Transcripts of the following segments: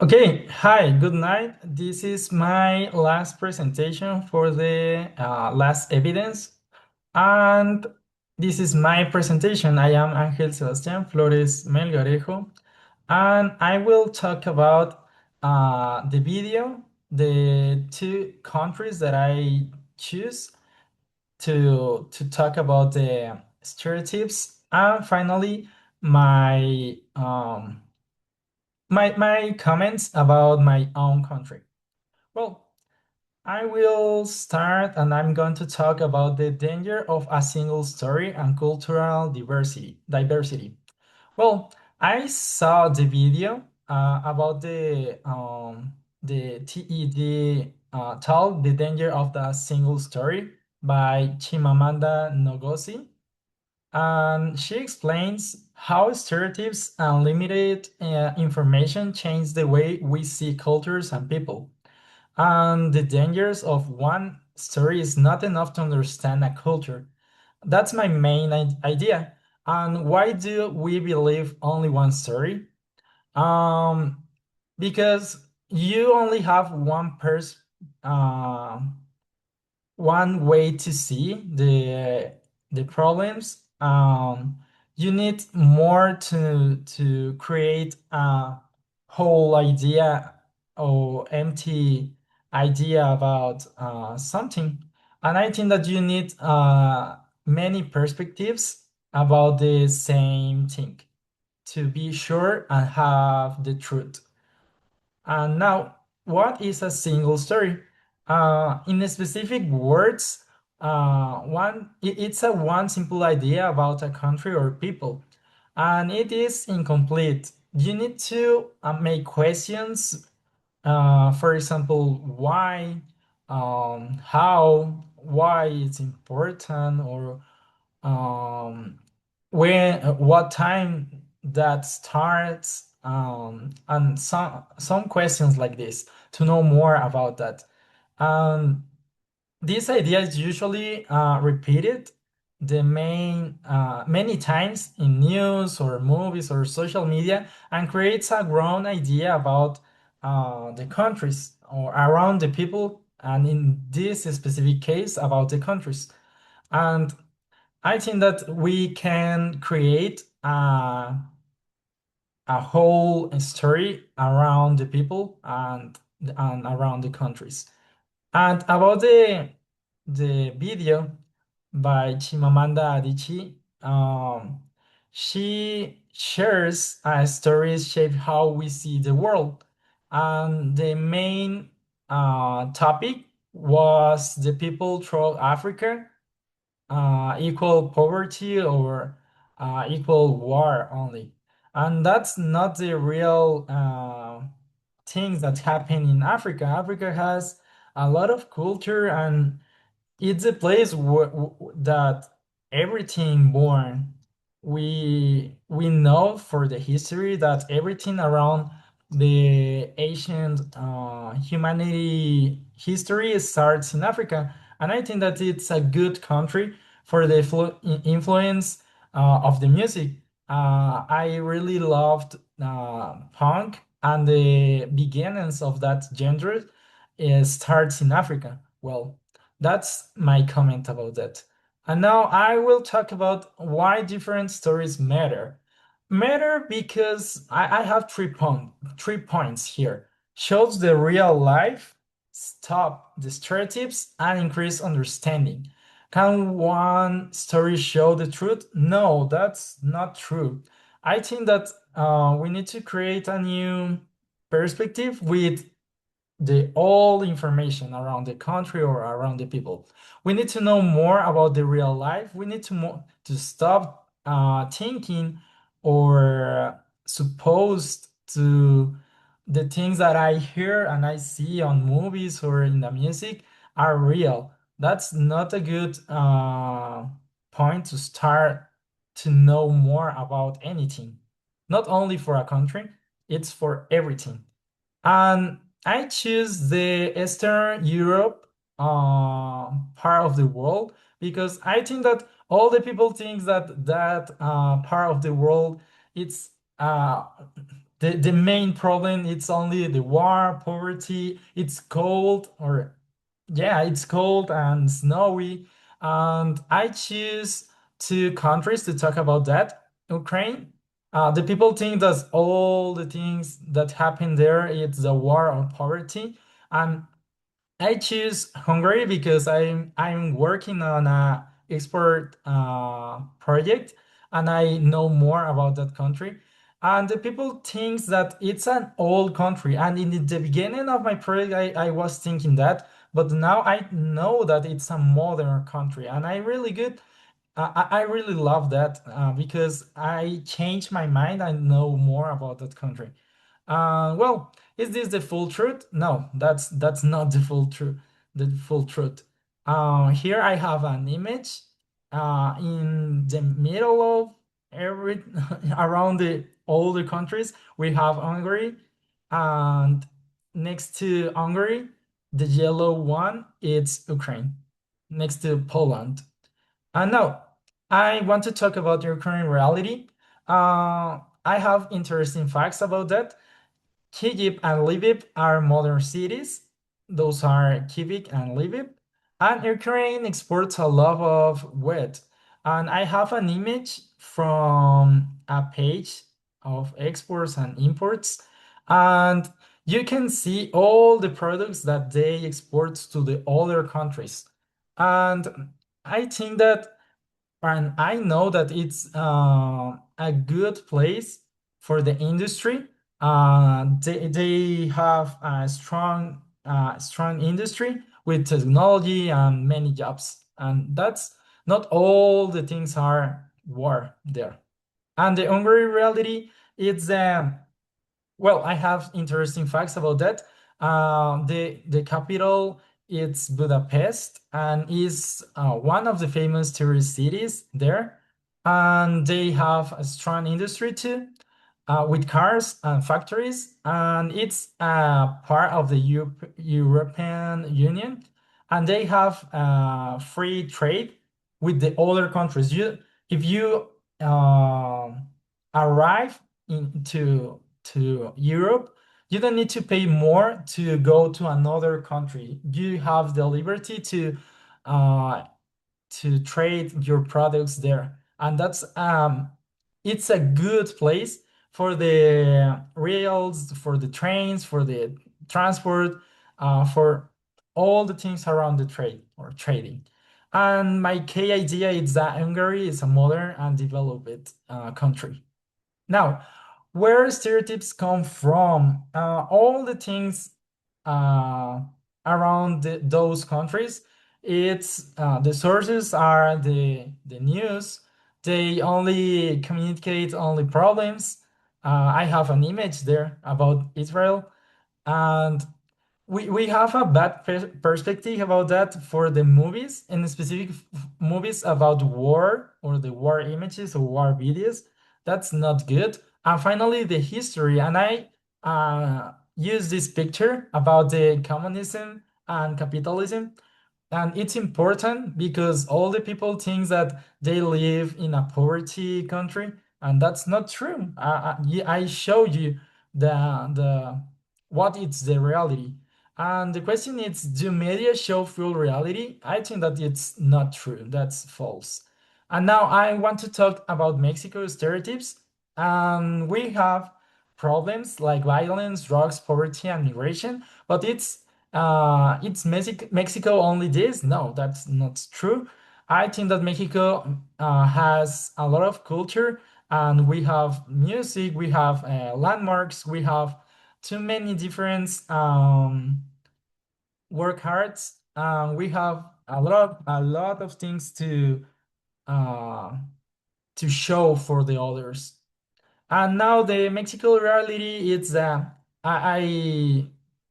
Okay, hi, good night. This is my last presentation for the last evidence, and this is my presentation. I am Ángel Sebastián Flores Melgarejo, and I will talk about the video, the two countries that I choose to talk about the stereotypes, and finally my comments about my own country. Well, I will start and I'm going to talk about the danger of a single story and cultural diversity. Well, I saw the video about the TED talk, The Danger of the Single Story by Chimamanda Ngozi, and she explains how stereotypes and limited information change the way we see cultures and people. And the dangers of one story is not enough to understand a culture. That's my main idea. And why do we believe only one story? Um, because you only have one way to see the problems. You need more to create a whole idea or empty idea about something. And I think that you need many perspectives about the same thing to be sure and have the truth. And now, what is a single story? In specific words, it's a one simple idea about a country or people, and it is incomplete. You need to make questions. For example, why, how, why it's important, or when what time that starts, and some questions like this to know more about that. um, this idea is usually repeated the main many times in news or movies or social media, and creates a grown idea about the countries or around the people, and in this specific case about the countries. And I think that we can create a whole story around the people and around the countries. And about the video by Chimamanda Adichie, she shares stories shape how we see the world. And the main topic was the people throughout Africa, equal poverty or equal war only. And that's not the real things that happen in Africa. Africa has a lot of culture, and it's a place that everything born. We know for the history that everything around the ancient humanity history starts in Africa, and I think that it's a good country for the influence of the music. I really loved punk, and the beginnings of that genre starts in Africa. Well, that's my comment about that. And now I will talk about why different stories matter. Matter because I have 3 points here. Shows the real life, stop the stereotypes, and increase understanding. Can one story show the truth? No, that's not true. I think that we need to create a new perspective with the all information around the country or around the people. We need to know more about the real life. We need to stop thinking or supposed to the things that I hear and I see on movies or in the music are real. That's not a good point to start to know more about anything. Not only for a country, it's for everything. And I choose the Eastern Europe part of the world because I think that all the people think that part of the world it's uh, the main problem it's only the war, poverty, it's cold, or yeah, it's cold and snowy. And I choose two countries to talk about that. Ukraine. The people think that all the things that happen there, it's the war or poverty. And I choose Hungary because I'm working on a export project, and I know more about that country. And the people thinks that it's an old country. And in the beginning of my project, I was thinking that, but now I know that it's a modern country, and I really good. I really love that because I changed my mind. I know more about that country. Well, is this the full truth? No, that's not the full truth. The full truth. Here I have an image. In the middle of every around the all the countries, we have Hungary, and next to Hungary, the yellow one, it's Ukraine, next to Poland. Now, I want to talk about your current reality. I have interesting facts about that. Kyiv and Lviv are modern cities. Those are Kyiv and Lviv. And Ukraine exports a lot of wheat. And I have an image from a page of exports and imports. And you can see all the products that they export to the other countries. And I think that and I know that it's a good place for the industry. They have a strong industry with technology and many jobs, and that's not all the things are war there. And the Hungary reality, it's well, I have interesting facts about that. The capital it's Budapest and is one of the famous tourist cities there. And they have a strong industry too, with cars and factories. And it's part of the European Union. And they have free trade with the other countries. If you arrive to Europe, you don't need to pay more to go to another country. You have the liberty uh, to trade your products there, and that's it's a good place for the rails, for the trains, for the transport, for all the things around the trade or trading. And my key idea is that Hungary is a modern and developed country. Now, where stereotypes come from, all the things uh, around those countries, it's the sources are the news. They only communicate only problems. I have an image there about Israel, and we have a bad perspective about that for the movies, and specific movies about war or the war images or war videos. That's not good. And finally, the history. And I use this picture about the communism and capitalism, and it's important because all the people think that they live in a poverty country, and that's not true. I showed you the what is the reality. And the question is, do media show full reality? I think that it's not true. That's false. And now I want to talk about Mexico stereotypes. We have problems like violence, drugs, poverty, and migration, but it's Mexico only this? No, that's not true. I think that Mexico has a lot of culture, and we have music, we have landmarks, we have too many different work hards. We have a lot of things uh, to show for the others. And now the Mexico reality is that I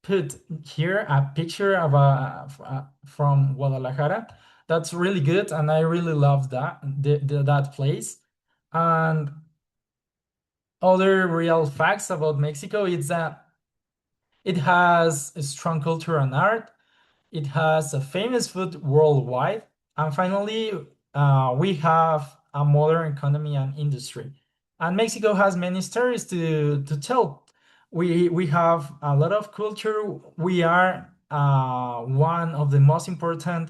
put here a picture of from Guadalajara. That's really good, and I really love that place. And other real facts about Mexico is that it has a strong culture and art. It has a famous food worldwide. And finally, we have a modern economy and industry. and Mexico has many stories to tell. We have a lot of culture. We are one of the most important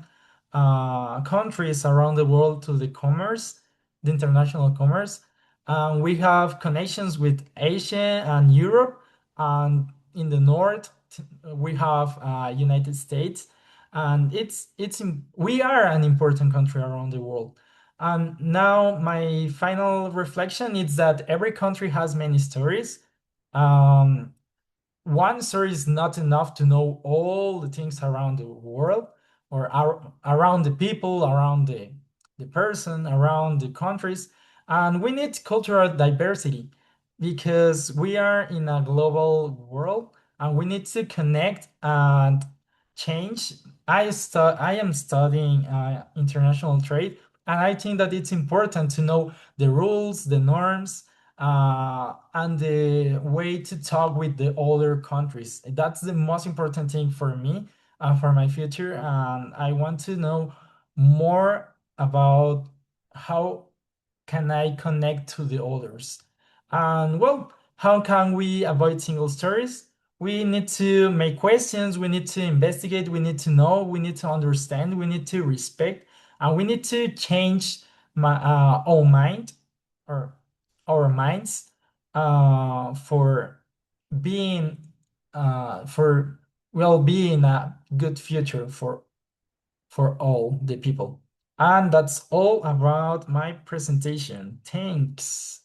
countries around the world to the commerce, the international commerce. We have connections with Asia and Europe, and in the north we have United States, and we are an important country around the world. And now my final reflection is that every country has many stories. Um, One story is not enough to know all the things around the world or around the people, around the person, around the countries. And we need cultural diversity because we are in a global world and we need to connect and change. I am studying international trade, and I think that it's important to know the rules, the norms, and the way to talk with the other countries. That's the most important thing for me, for my future. And I want to know more about how can I connect to the others. And well, how can we avoid single stories? We need to make questions, we need to investigate, we need to know, we need to understand, we need to respect, and we need to change our mind or our minds for being for well being a good future for all the people. And that's all about my presentation. Thanks.